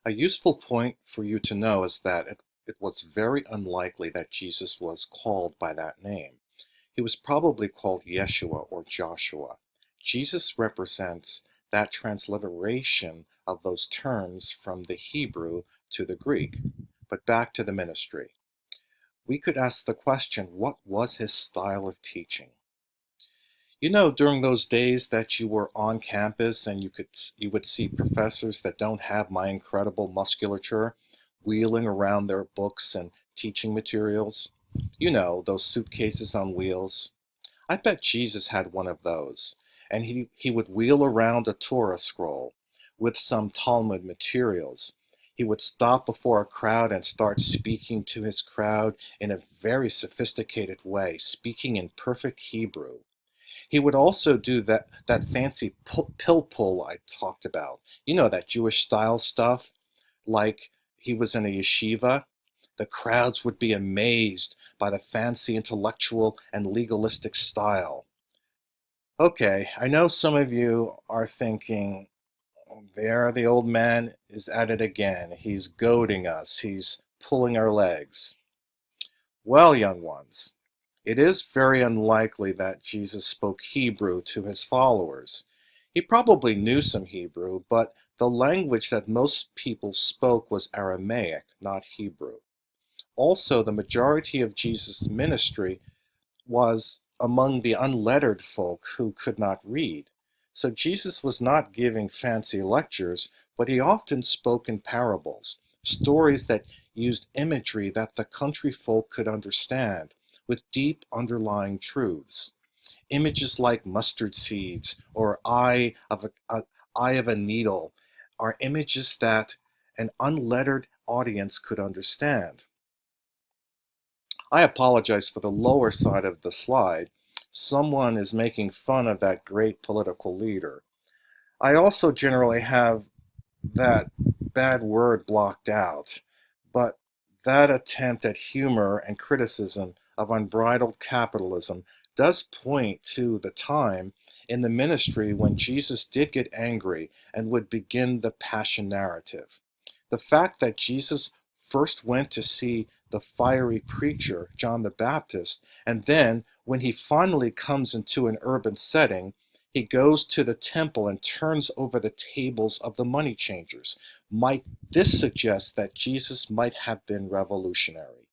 A useful point for you to know is that it was very unlikely that Jesus was called by that name. He was probably called Yeshua or Joshua. Jesus represents that transliteration of those terms from the Hebrew to the Greek. But back to the ministry. We could ask the question, what was his style of teaching? You know, during those days that you were on campus and you would see professors that don't have my incredible musculature wheeling around their books and teaching materials. You know, those suitcases on wheels. I bet Jesus had one of those, and he would wheel around a Torah scroll with some Talmud materials. He would stop before a crowd and start speaking to his crowd in a very sophisticated way, speaking in perfect Hebrew. He would also do that fancy pill pull I talked about. You know, that Jewish style stuff, like he was in a yeshiva. The crowds would be amazed by the fancy intellectual and legalistic style. Okay, I know some of you are thinking, there the old man is at it again. He's goading us. He's pulling our legs. Well, young ones, it is very unlikely that Jesus spoke Hebrew to his followers. He probably knew some Hebrew, but the language that most people spoke was Aramaic, not Hebrew. Also, the majority of Jesus' ministry was among the unlettered folk who could not read. So Jesus was not giving fancy lectures, but he often spoke in parables, stories that used imagery that the country folk could understand, with deep underlying truths. Images like mustard seeds or eye of a needle are images that an unlettered audience could understand. I apologize for the lower side of the slide. Someone is making fun of that great political leader. I also generally have that bad word blocked out, but that attempt at humor and criticism of unbridled capitalism does point to the time in the ministry when Jesus did get angry and would begin the passion narrative. The fact that Jesus first went to see the fiery preacher, John the Baptist, and then, when he finally comes into an urban setting, he goes to the temple and turns over the tables of the money changers. Might this suggest that Jesus might have been revolutionary?